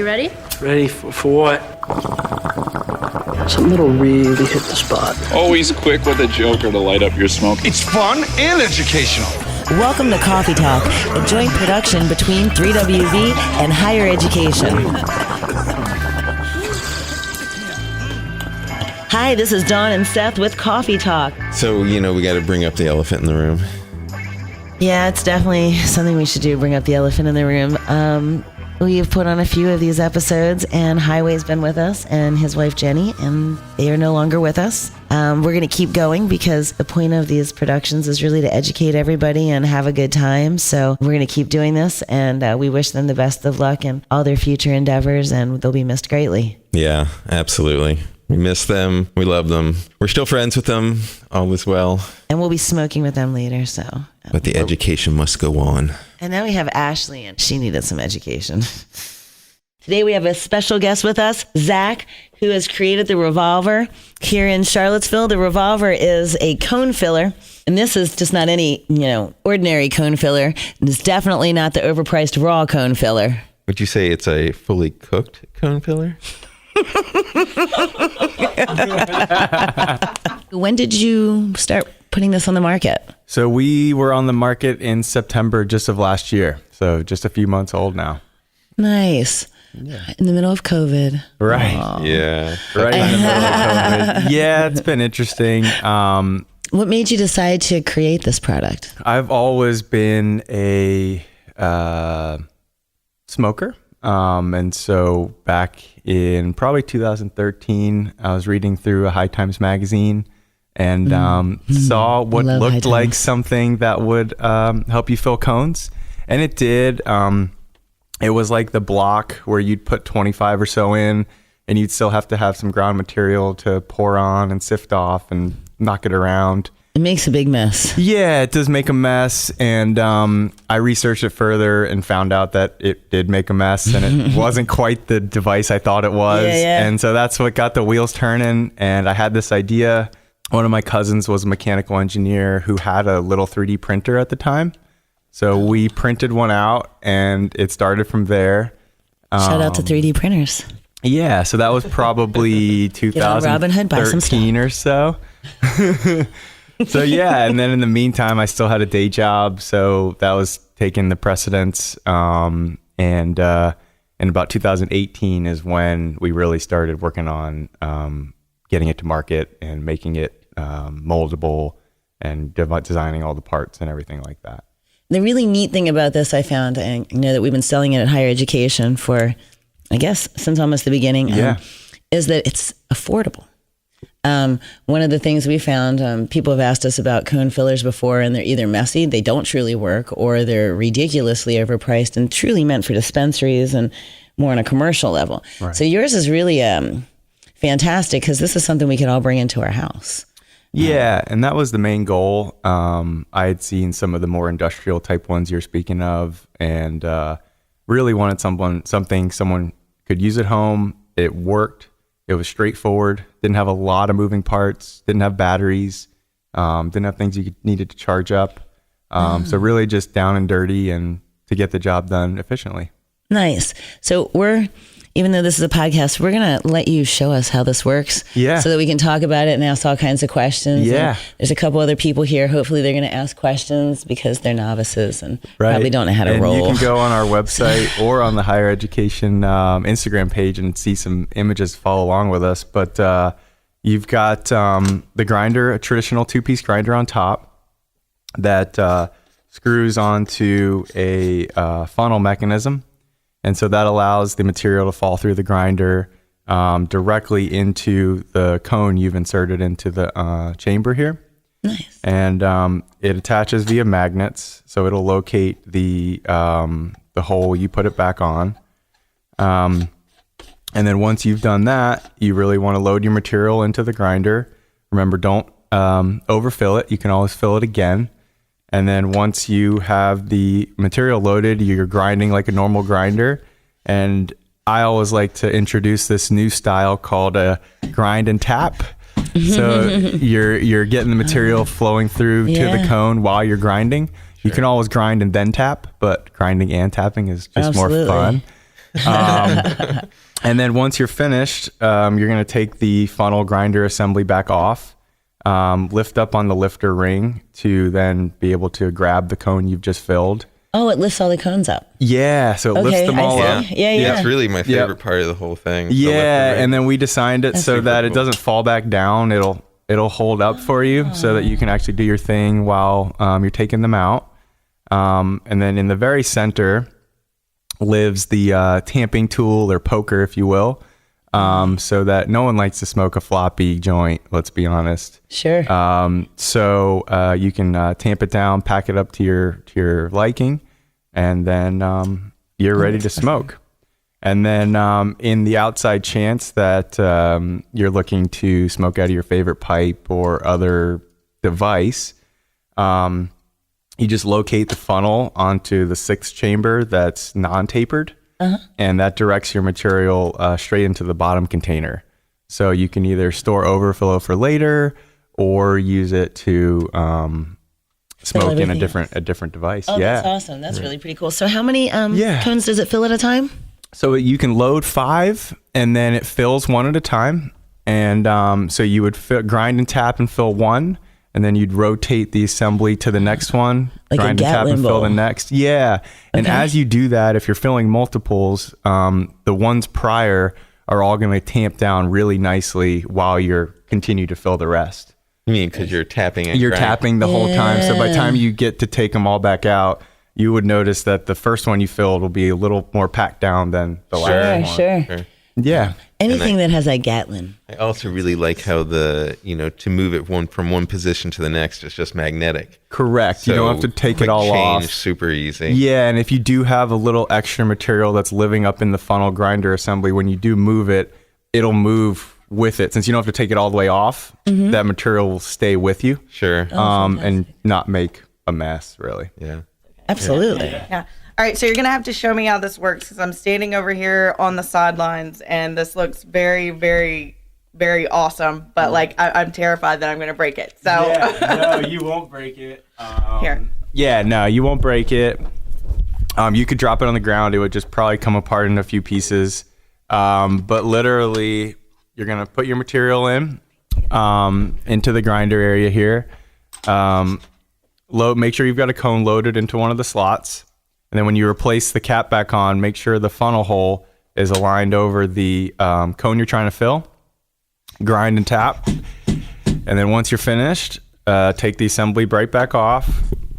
You ready? Ready for what? Something that'll really hit the spot. Always quick with a joker to light up your smoke. It's fun and educational. Welcome to Coffee Talk, a joint production between 3WV and Higher Education. Hi, this is Dawn and Seth with Coffee Talk. So, we got to bring up the elephant in the room. Yeah, it's definitely something we should do, bring up the elephant in the room. We've put on a few of these episodes, and Highway's been with us, and his wife Jenny, and they are no longer with us. We're going to keep going because the point of these productions is really to educate everybody and have a good time. So we're going to keep doing this, and we wish them the best of luck in all their future endeavors, and they'll be missed greatly. Yeah, absolutely. We miss them. We love them. We're still friends with them. All is well. And we'll be smoking with them later, so. But the education must go on. And now we have Ashley, and she needed some education. Today we have a special guest with us, Zach, who has created the Revolver here in Charlottesville. The Revolver is a cone filler, and this is just not any, ordinary cone filler. It's definitely not the overpriced raw cone filler. Would you say it's a fully cooked cone filler? When did you start putting this on the market? So we were on the market in September just of last year. So just a few months old now. Nice. Yeah. In the middle of COVID. Right. Aww. Yeah. Right in the middle of COVID. Yeah, it's been interesting. What made you decide to create this product? I've always been a smoker. And so back in probably 2013, I was reading through a High Times magazine and saw what looked like something that would help you fill cones. And it did. It was like the block where you'd put 25 or so in, and you'd still have to have some ground material to pour on and sift off and knock it around. It makes a big mess. Yeah, it does make a mess. And I researched it further and found out that it did make a mess, and it wasn't quite the device I thought it was. Yeah. And so that's what got the wheels turning. And I had this idea. One of my cousins was a mechanical engineer who had a little 3D printer at the time. So we printed one out, and it started from there. Shout out to 3D printers. Yeah, so that was probably 2013 or so. So yeah, and then in the meantime, I still had a day job, so that was taking the precedence. And in about 2018 is when we really started working on getting it to market and making it moldable and designing all the parts and everything like that. The really neat thing about this, I found, and that we've been selling it at Higher Education for, I guess, since almost the beginning, is that it's affordable. One of the things we found, people have asked us about cone fillers before, and they're either messy, they don't truly work, or they're ridiculously overpriced and truly meant for dispensaries and more on a commercial level. Right. So yours is really fantastic because this is something we can all bring into our house. Yeah, and that was the main goal. I had seen some of the more industrial type ones you're speaking of, and really wanted something someone could use at home. It worked. It was straightforward. Didn't have a lot of moving parts. Didn't have batteries. Didn't have things you needed to charge up. So really just down and dirty, and to get the job done efficiently. Nice. So even though this is a podcast, we're going to let you show us how this works. Yeah. So that we can talk about it and ask all kinds of questions. Yeah. And there's a couple other people here. Hopefully they're going to ask questions because they're novices and probably don't know how to roll. You can go on our website or on the Higher Education Instagram page and see some images to follow along with us. But you've got the grinder, a traditional 2-piece grinder on top that screws onto a funnel mechanism. And so that allows the material to fall through the grinder directly into the cone you've inserted into the chamber here. Nice. And it attaches via magnets, so it'll locate the hole you put it back on. And then once you've done that, you really want to load your material into the grinder. Remember, don't overfill it. You can always fill it again. And then once you have the material loaded, you're grinding like a normal grinder. And I always like to introduce this new style called a grind and tap. So you're getting the material flowing through to the cone while you're grinding. You can always grind and then tap, but grinding and tapping is just more fun. And then once you're finished, you're going to take the funnel grinder assembly back off, lift up on the lifter ring to then be able to grab the cone you've just filled. Oh, it lifts all the cones up. Yeah, so it lifts them I all see. up. Yeah. That's really my favorite part of the whole thing. Yeah, and then we designed it so that it cool. doesn't fall back down. It'll hold up for you so that you can actually do your thing while you're taking them out. And then in the very center lives the tamping tool or poker, if you will, so that no one likes to smoke a floppy joint, let's be honest. Sure. So you can tamp it down, pack it up to your liking, and then you're ready to smoke. And then in the outside chance that you're looking to smoke out of your favorite pipe or other device, you just locate the funnel onto the 6th chamber that's non-tapered, and that directs your material straight into the bottom container. So you can either store overflow for later or use it to smoke in a different device. Oh, yeah. that's awesome. That's really pretty cool. So how many cones does it fill at a time? So you can load 5, and then it fills one at a time. And so you would grind and tap and fill one, and then you'd rotate the assembly to the next one, Like grind a and tap and Gatlin fill the bowl. next. Yeah. And Okay. as you do that, if you're filling multiples, the ones prior are all going to tamp down really nicely while you're continue to fill the rest. You mean because you're tapping and You're grinding. tapping the whole time. So by the time you get to take them all back out, you would notice that the first one you filled will be a little more packed down than the last one. Sure. Yeah. Anything that has that Gatlin. I also really like how to move it from one position to the next, it's just magnetic. Correct. You don't have to take it quick all change, off. super easy. Yeah, and if you do have a little extra material that's living up in the funnel grinder assembly, when you do move it, it'll move with it. Since you don't have to take it all the way off, that material will stay with you. Sure. And not make a mess, really. Yeah. Absolutely. Yeah. All right, so you're gonna have to show me how this works because I'm standing over here on the sidelines, and this looks very, very, very awesome. But like, I'm terrified that I'm gonna break it. So no, you won't break it. here. Yeah, no, you won't break it. You could drop it on the ground. It would just probably come apart in a few pieces. But literally, you're going to put your material in into the grinder area here. Make sure you've got a cone loaded into one of the slots. And then when you replace the cap back on, make sure the funnel hole is aligned over the cone you're trying to fill. Grind and tap. And then once you're finished, take the assembly right back off,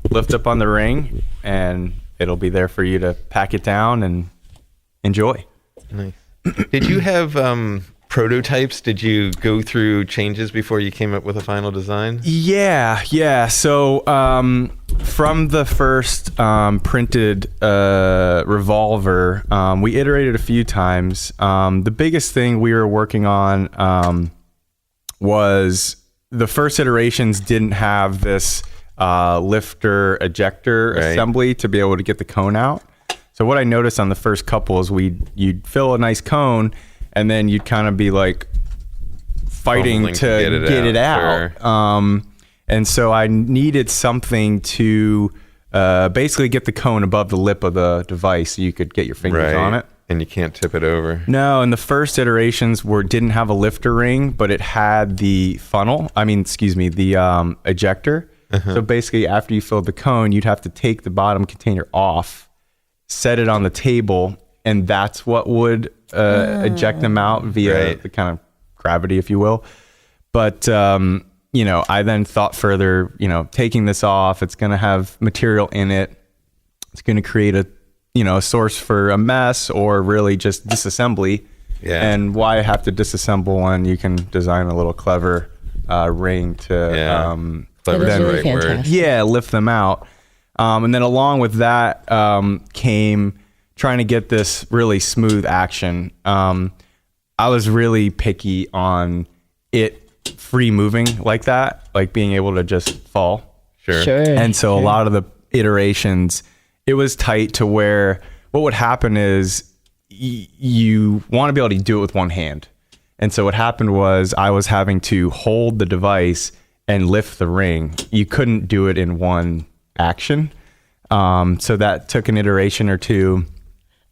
lift up on the ring, and it'll be there for you to pack it down and enjoy. Nice. Did you have prototypes? Did you go through changes before you came up with a final design? Yeah. So from the first printed Revolver, we iterated a few times. The biggest thing we were working on was the first iterations didn't have this lifter ejector assembly to be able to get the cone out. So what I noticed on the first couple is you'd fill a nice cone, and then you'd kind of be like fighting to get it out. Sure. And so I needed something to basically get the cone above the lip of the device so you could get your fingers on it. And you can't tip it over. No, and the first iterations didn't have a lifter ring, but it had the the ejector. So basically, after you filled the cone, you'd have to take the bottom container off, set it on the table, and that's what would eject them out via the kind of gravity, if you will. But I then thought further. Taking this off, it's going to have material in it. It's going to create a source for a mess or really just disassembly. Yeah. And why have to disassemble when you can design a little clever ring to Clever That is is the really right word. fantastic. lift them out. And then along with that came trying to get this really smooth action. I was really picky on it free moving like that, like being able to just fall. Sure. And so a lot of the iterations, it was tight to where what would happen is you want to be able to do it with one hand. And so what happened was I was having to hold the device and lift the ring. You couldn't do it in one action. So that took an iteration or two.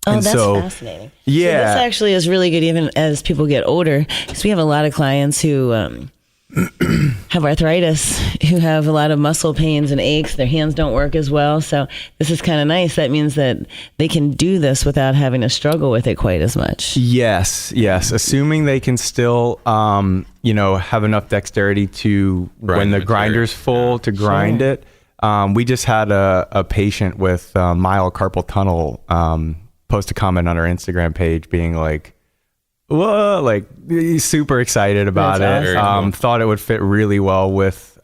Oh, And that's so, fascinating. Yeah. So this actually is really good even as people get older, because we have a lot of clients who have arthritis, who have a lot of muscle pains and aches. Their hands don't work as well. So this is kind of nice. That means that they can do this without having to struggle with it quite as much. Yes. Assuming they can still, have enough dexterity to, when the grinder's full, to grind it. We just had a patient with mild carpal tunnel post a comment on our Instagram page being like, whoa, like he's super excited about That's it. awesome. Thought it would fit really well with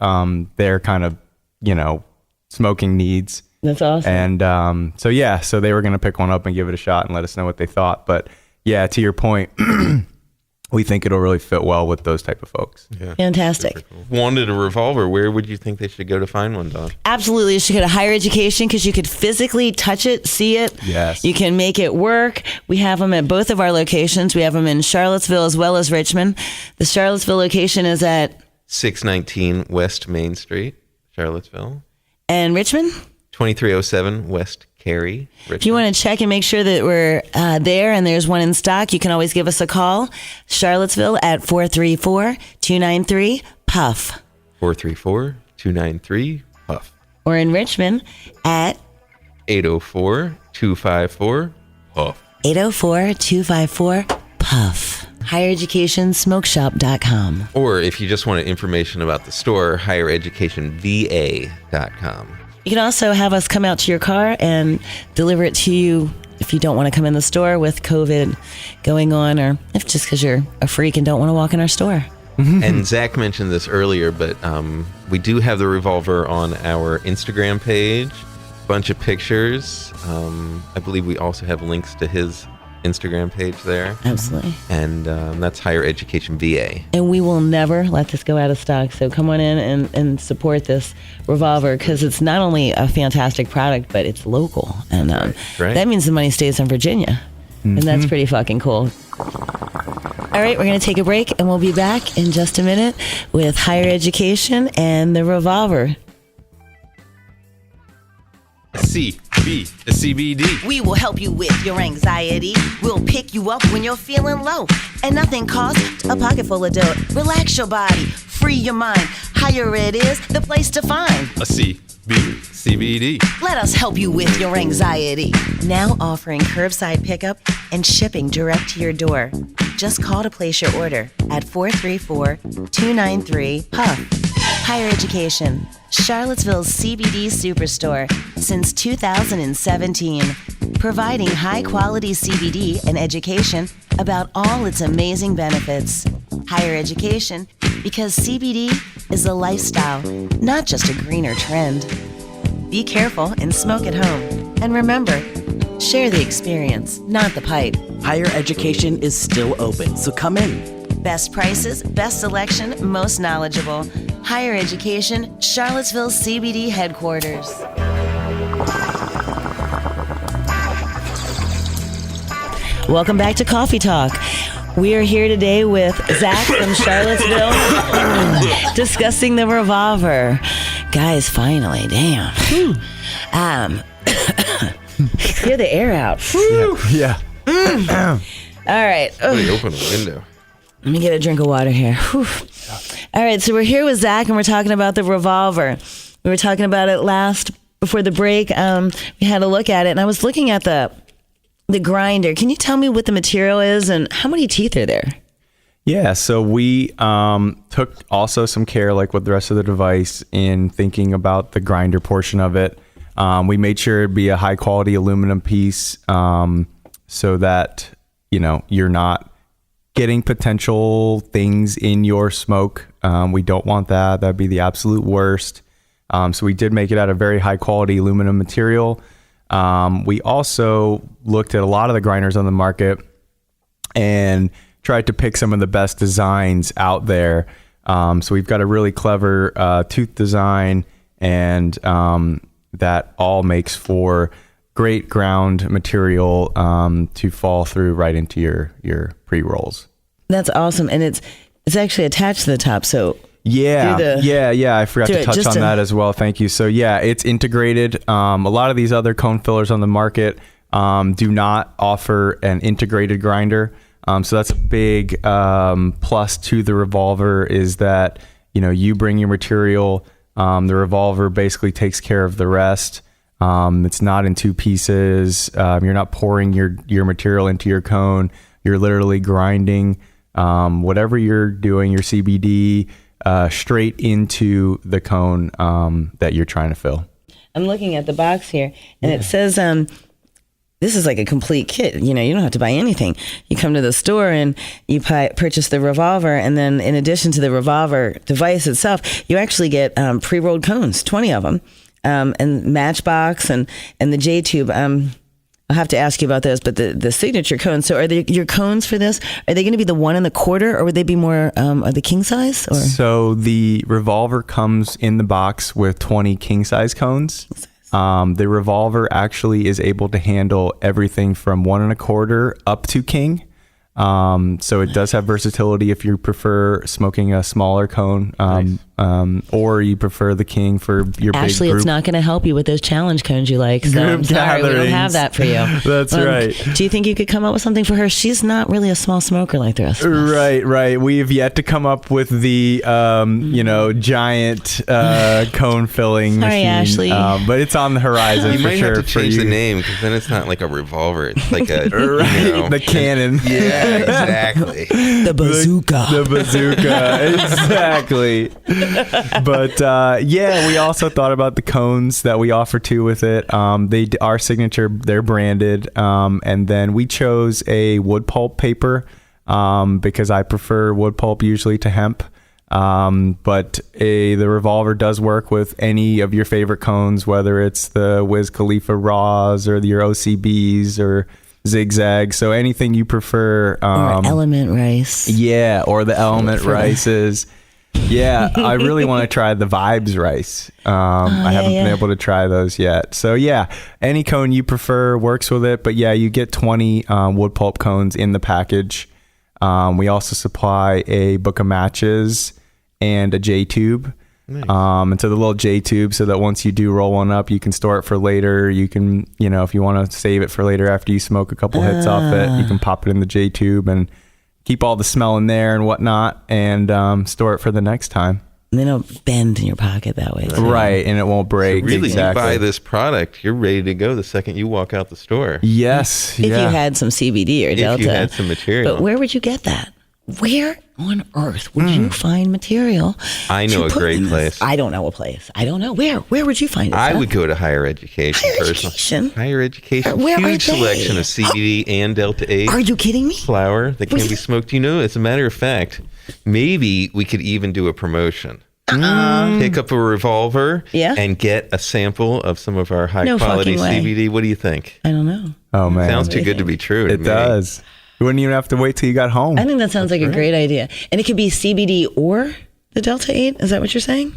their kind of, smoking needs. That's awesome. And so they were going to pick one up and give it a shot and let us know what they thought. But yeah, to your point, we think it'll really fit well with those type of folks. Yeah. Fantastic. Wanted a revolver. Where would you think they should go to find one, Don? Absolutely. You should go to higher education because you could physically touch it, see it. Yes. You can make it work. We have them at both of our locations. We have them in Charlottesville as well as Richmond. The Charlottesville location is at... 619 West Main Street, Charlottesville. And Richmond? 2307 West Cary, Richmond. If you want to check and make sure that we're there and there's one in stock, you can always give us a call. Charlottesville at 434-293-PUFF. 434-293-PUFF. Or in Richmond at 804-254-PUFF. 804-254-PUFF. HigherEducationSmokeShop.com. Or if you just wanted information about the store, highereducationva.com. You can also have us come out to your car and deliver it to you if you don't want to come in the store with COVID going on, or if just because you're a freak and don't want to walk in our store. And Zach mentioned this earlier, but we do have the Revolver on our Instagram page. Bunch of pictures. I believe we also have links to his Instagram page there. Absolutely. And that's Higher Education VA. And we will never let this go out of stock. So come on in and support this Revolver, because it's not only a fantastic product, but it's local. And Right. that means the money stays in Virginia. And that's pretty fucking cool. All right, we're going to take a break, and we'll be back in just a minute with Higher Education and the Revolver. CBD. We will help you with your anxiety. We'll pick you up when you're feeling low. And nothing costs a pocket full of dough. Relax your body, free your mind. Higher Ed is the place to find. CBD. Let us help you with your anxiety. Now offering curbside pickup and shipping direct to your door. Just call to place your order at 434-293-PUFF. Higher Education, Charlottesville's CBD Superstore since 2017, providing high-quality CBD and education about all its amazing benefits. Higher Education, because CBD is a lifestyle, not just a greener trend. Be careful and smoke at home. And remember, share the experience, not the pipe. Higher education is still open, so come in. Best prices, best selection, most knowledgeable. Higher Education, Charlottesville CBD headquarters. Welcome back to Coffee Talk. We are here today with Zach from Charlottesville discussing the Revolver. Guys, finally, damn. Clear the air out. Yeah. All right. Somebody open a window. Let me get a drink of water here. Whew. All right, so we're here with Zach, and we're talking about the Revolver. We were talking about it before the break. We had a look at it, and I was looking at the grinder. Can you tell me what the material is and how many teeth are there? Yeah, so we took also some care, like with the rest of the device, in thinking about the grinder portion of it. We made sure it'd be a high quality aluminum piece, so that you're not getting potential things in your smoke. We don't want that. That'd be the absolute worst. So we did make it out of very high quality aluminum material. We also looked at a lot of the grinders on the market and tried to pick some of the best designs out there. So we've got a really clever tooth design, and that all makes for great ground material to fall through right into your pre-rolls. That's awesome, and it's actually attached to the top. So Yeah. I forgot to touch on that as well. Thank you. So yeah, it's integrated. A lot of these other cone fillers on the market, do not offer an integrated grinder. So that's a big plus to the Revolver, is that, you bring your material, the Revolver basically takes care of the rest. It's not in two pieces. You're not pouring your material into your cone. You're literally grinding whatever you're doing, your CBD, straight into the cone that you're trying to fill. I'm looking at the box here, and it says, this is like a complete kit. You don't have to buy anything. You come to the store and you purchase the Revolver, and then in addition to the Revolver device itself, you actually get pre-rolled cones, 20 of them, and Matchbox and the J-Tube. I'll have to ask you about those, but the signature cones. So are your cones for this, are they going to be the 1 1/4, or would they be more are the king size? Or? So the Revolver comes in the box with 20 king size cones. The Revolver actually is able to handle everything from 1 1/4 up to king. So it does have versatility if you prefer smoking a smaller cone, or you prefer the king for your Ashley, big group. it's not going to help you with those challenge cones you like. So I'm sorry, we don't have that for you. That's right. Do you think you could come up with something for her? She's not really a small smoker like the rest of us. Right. We have yet to come up with the, giant cone filling machine. Ashley. But it's on the horizon. You for might sure have to change the name, because then it's not like a revolver. It's like a the cannon. Yeah, exactly. The bazooka. The bazooka, exactly. But we also thought about the cones that we offer too with it. They are signature. They're branded, and then we chose a wood pulp paper because I prefer wood pulp usually to hemp. But the Revolver does work with any of your favorite cones, whether it's the Wiz Khalifa Raws or your OCBs or Zigzag. So anything you prefer. Or Element Rice. Yeah, or the Element Rices. Yeah, I really want to try the Vibes Rice. I haven't been able to try those yet. So yeah, any cone you prefer works with it. But yeah, you get 20 wood pulp cones in the package. We also supply a book of matches and a J-tube. Nice. And so the little J-tube, so that once you do roll one up, you can store it for later. You can, if you want to save it for later after you smoke a couple hits off it, you can pop it in the J-tube and keep all the smell in there and whatnot, and store it for the next time. And they don't bend in your pocket that way. Right, and it won't break. So really, exactly. You buy this product, you're ready to go the second you walk out the store. Yes. If you had some CBD or Delta. If you had some material. But where would you get that? Where on earth would you find material? I know a great place. I don't know a place. I don't know. Where would you find it? I would go to higher education. Higher education. Where huge selection of CBD and Delta 8. Are you kidding me? Flower that can be smoked. As a matter of fact, maybe we could even do a promotion. Pick up a Revolver and get a sample of some of our high quality CBD. What do you think? I don't know. Oh man, sounds too good to be true. It does. You wouldn't even have to wait till you got home. I think that sounds like a great idea. And it could be CBD or the Delta 8. Is that what you're saying?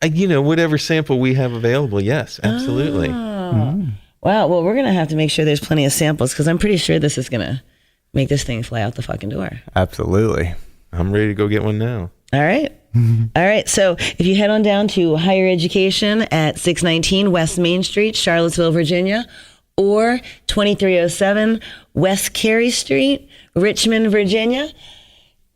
Whatever sample we have available. Yes, absolutely. Wow. Well, we're going to have to make sure there's plenty of samples, because I'm pretty sure this is going to make this thing fly out the fucking door. Absolutely. I'm ready to go get one now. All right. All right. So if you head on down to Higher Education at 619 West Main Street, Charlottesville, Virginia, or 2307 West Carey Street, Richmond, Virginia,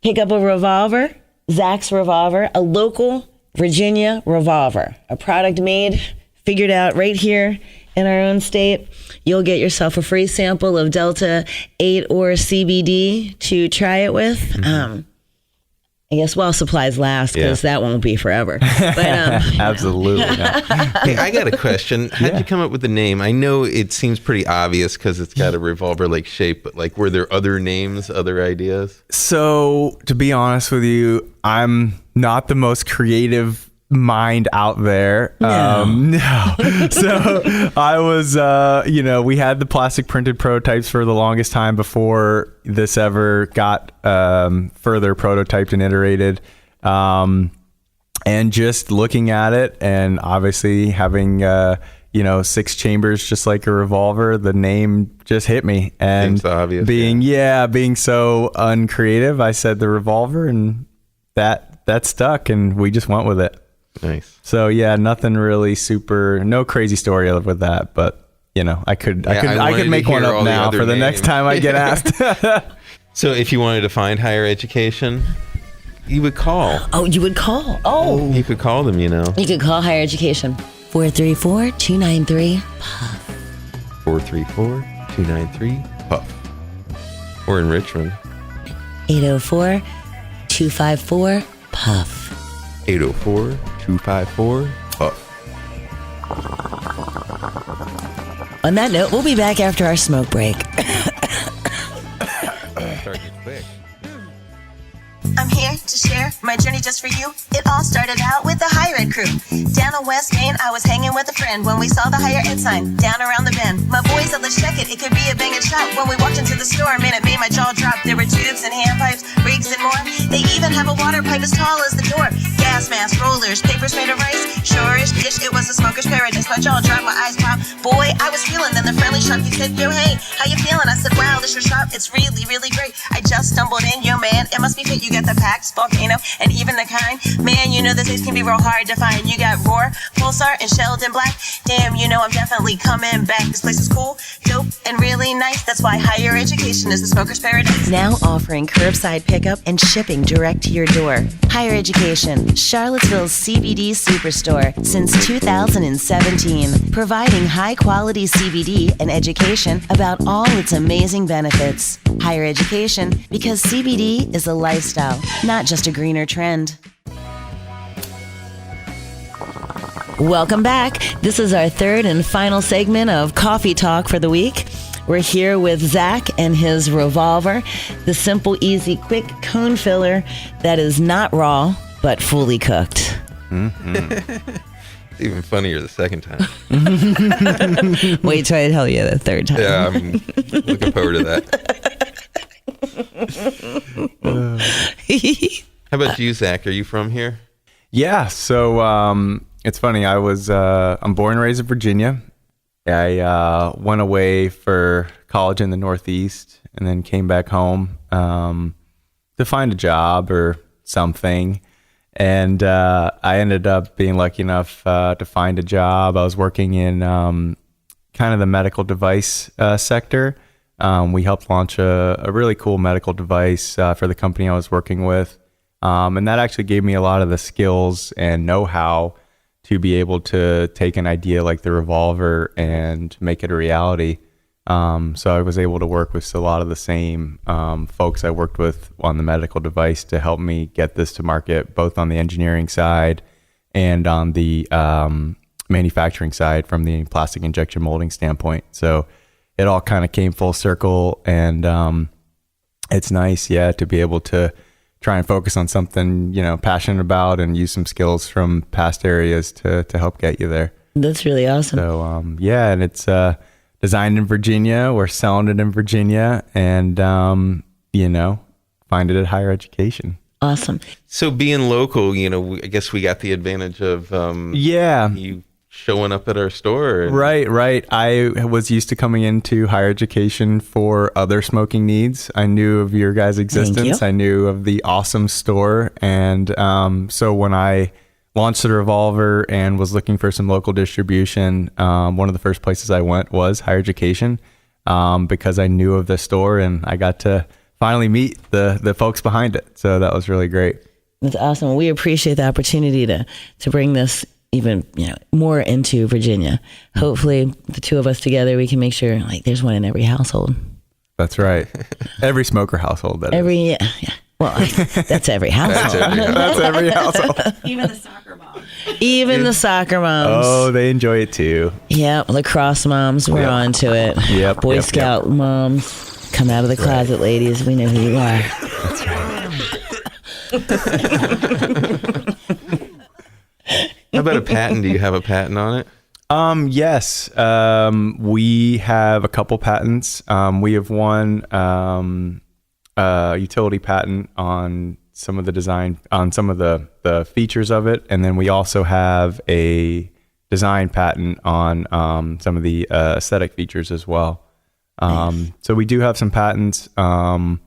pick up a Revolver, Zach's Revolver, a local Virginia Revolver, a product made, figured out right here in our own state. You'll get yourself a free sample of Delta 8 or CBD to try it with. I guess while supplies last, because that won't be forever. But, absolutely. Hey, I got a question. How did you come up with the name? I know it seems pretty obvious because it's got a revolver-like shape, but were there other names, other ideas? So, to be honest with you, I'm not the most creative mind out there. No. So I was, we had the plastic printed prototypes for the longest time before this ever got further prototyped and iterated. And just looking at it, and obviously having 6 chambers just like a revolver, the name just hit me. And seems obvious, being so uncreative, I said the Revolver, and that stuck, and we just went with it. Nice. So yeah, nothing really no crazy story with that, but I could wanted to make one hear up all the now other for the next names. time I get asked. So if you wanted to find higher education, you would call. Oh, you would call. Oh. You could call them, You could call Higher Education. 434-293-PUFF. 434-293-PUFF. Or in Richmond, 804-254-PUFF. 804-254-PUFF. On that note, we'll be back after our smoke break. Starting quick. I'm here to share my journey just for you. It all started out with the higher ed crew. Down on West Main, I was hanging with a friend when we saw the higher ed sign down around the bend. My boys said, let's check it. It could be a banging shop. When we walked into the store, man, it made my jaw drop. There were tubes and handpipes, rigs and more. They even have a water pipe as tall as the door. Gas masks, rollers, papers made of rice. Sure-ish dish, it was a smoker's paradise. My jaw dropped, my eyes popped. Boy, I was feeling. Then the friendly shopkeep said, yo, hey, how you feeling? I said, wow, this your shop. It's really, really great. I just stumbled in, yo, man. It must be fit. You got the packs, volcano, and even the kind. Man, you know the taste can be real hard to find. You got Roar, Pulsar, and Sheldon Black. Damn, I'm definitely coming back. This place is cool, dope, and really nice. That's why higher education is the smoker's paradise. Now offering curbside pickup and shipping direct to your door. Higher Education, Charlottesville's CBD superstore since 2017, providing high-quality CBD and education about all its amazing benefits. Higher Education, because CBD is a lifestyle, not just a greener trend. Welcome back. This is our third and final segment of Coffee Talk for the week. We're here with Zach and his Revolver, the simple, easy, quick cone filler that is not raw, but fully cooked. It's even funnier the second time. Wait till I tell you the third time. Yeah, I'm looking forward to that. How about you, Zach? Are you from here? Yeah, so it's funny. I'm born and raised in Virginia. I went away for college in the Northeast and then came back home to find a job or something. And I ended up being lucky enough to find a job. I was working in kind of the medical device sector. We helped launch a really cool medical device for the company I was working with. And that actually gave me a lot of the skills and know-how to be able to take an idea like the Revolver and make it a reality. So I was able to work with a lot of the same folks I worked with on the medical device to help me get this to market, both on the engineering side and on the manufacturing side from the plastic injection molding standpoint. So it all kind of came full circle, and it's nice, to be able to try and focus on something, passionate about and use some skills from past areas to help get you there. That's really awesome. So, and it's designed in Virginia. We're selling it in Virginia, and, find it at Higher Education. Awesome. So being local, I guess we got the advantage of you showing up at our store. Right. I was used to coming into Higher Education for other smoking needs. I knew of your guys' existence. I knew of the awesome store. And so when I launched the Revolver and was looking for some local distribution, one of the first places I went was Higher Education because I knew of the store and I got to finally meet the folks behind it. So that was really great. That's awesome. We appreciate the opportunity to bring this even more into Virginia. Hopefully the two of us together, we can make sure there's one in every household. That's right. Every smoker household. Yeah. Well, that's every household. That's every household. Even the soccer mom. Even the soccer moms. Oh, they enjoy it too. Yep. Lacrosse moms, we're on to it. Yep. Boy Scout moms, come out of the closet, ladies. We know who you are. That's right. How about a patent? Do you have a patent on it? Yes. We have a couple patents. We have one utility patent on some of the design, on some of the features of it, and then we also have a design patent on some of the aesthetic features as well. So we do have some patents, and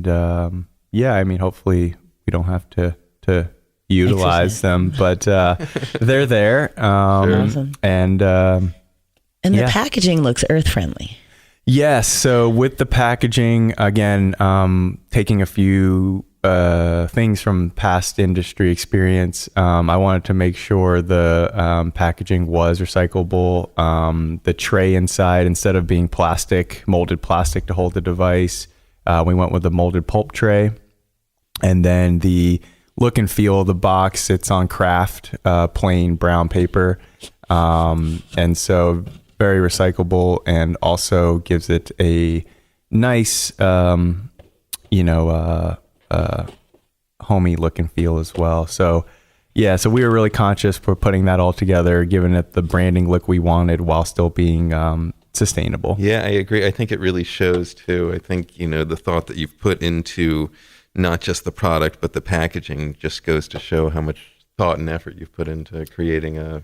hopefully we don't have to utilize them, but they're there. Awesome. And And the Yeah. packaging looks earth friendly. Yes. So with the packaging, again, taking a few things from past industry experience, I wanted to make sure the packaging was recyclable. The tray inside, instead of being plastic, molded plastic to hold the device, we went with a molded pulp tray. And then the look and feel of the box, it's on craft, plain brown paper. And so very recyclable, and also gives it a nice, homey look and feel as well. So yeah, so we were really conscious for putting that all together, giving it the branding look we wanted while still being sustainable. Yeah, I agree. I think it really shows too. I think, the thought that you've put into not just the product, but the packaging just goes to show how much thought and effort you've put into creating a,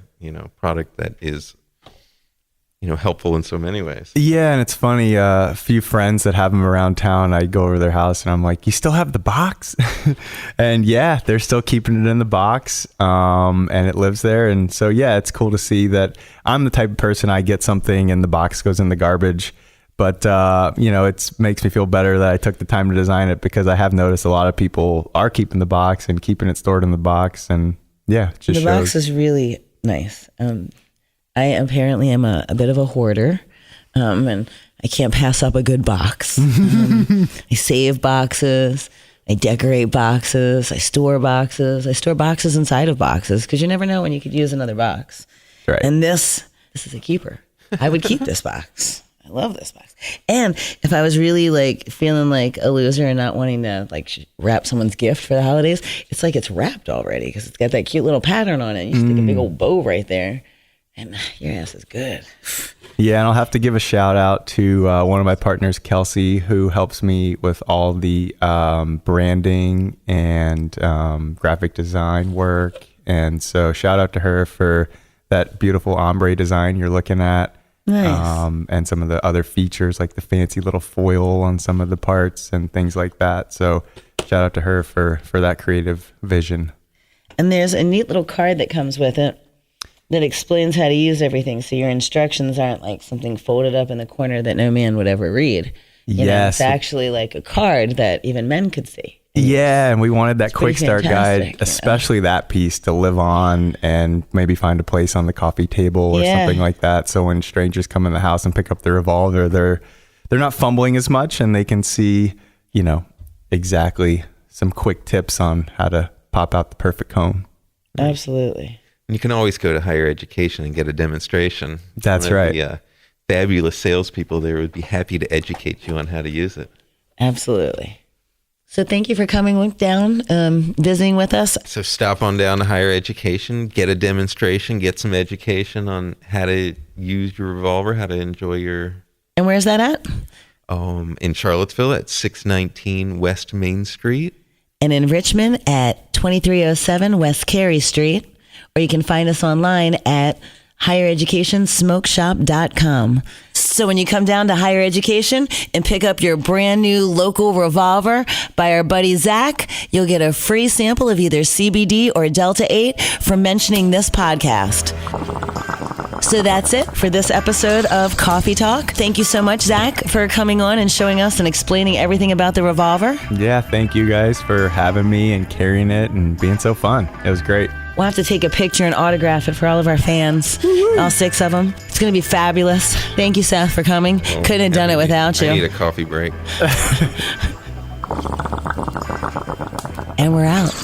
product that is, helpful in so many ways. Yeah, and it's funny, a few friends that have them around town, I go over to their house and I'm like, you still have the box? And yeah, they're still keeping it in the box, and it lives there. And so, yeah, it's cool to see that. I'm the type of person, I get something and the box goes in the garbage. But, it makes me feel better that I took the time to design it, because I have noticed a lot of people are keeping the box and keeping it stored in the box. And yeah, it just The box is really nice. I apparently am a bit of a hoarder, and I can't pass up a good box. I save boxes, I decorate boxes, I store boxes. I store boxes inside of boxes, because you never know when you could use another box. Right. And this is a keeper. I would keep this box. I love this box. And if I was really feeling like a loser and not wanting to wrap someone's gift for the holidays, it's like it's wrapped already, because it's got that cute little pattern on it. You stick a big old bow right there, and your ass is good. Yeah, and I'll have to give a shout out to one of my partners, Kelsey, who helps me with all the branding and graphic design work. And so shout out to her for that beautiful ombre design you're looking at. Nice. And some of the other features, like the fancy little foil on some of the parts and things like that. So shout out to her for that creative vision. And there's a neat little card that comes with it that explains how to use everything. So your instructions aren't like something folded up in the corner that no man would ever read. Yes. It's actually like a card that even men could see. Yeah, and we wanted that quick pretty start guide, fantastic, especially that piece, to live on and maybe find a place on the coffee table or something like that. So when strangers come in the house and pick up the Revolver, they're not fumbling as much, and they can see, exactly some quick tips on how to pop out the perfect cone. Absolutely. And you can always go to higher education and get a demonstration. That's right. The fabulous salespeople there would be happy to educate you on how to use it. Absolutely. So thank you for coming down, visiting with us. So stop on down to higher education, get a demonstration, get some education on how to use your Revolver, how to enjoy your... And where's that at? In Charlottesville at 619 West Main Street. And in Richmond at 2307 West Carey Street. Or you can find us online at highereducationsmokeshop.com. So when you come down to higher education and pick up your brand new local Revolver by our buddy Zach, you'll get a free sample of either CBD or Delta 8 for mentioning this podcast. So that's it for this episode of Coffee Talk. Thank you so much, Zach, for coming on and showing us and explaining everything about the Revolver. Yeah, thank you guys for having me and carrying it and being so fun. It was great. We'll have to take a picture and autograph it for all of our fans, all 6 of them. It's going to be fabulous. Thank you, Seth, for coming. Couldn't have done it without you. I need a coffee break. And we're out.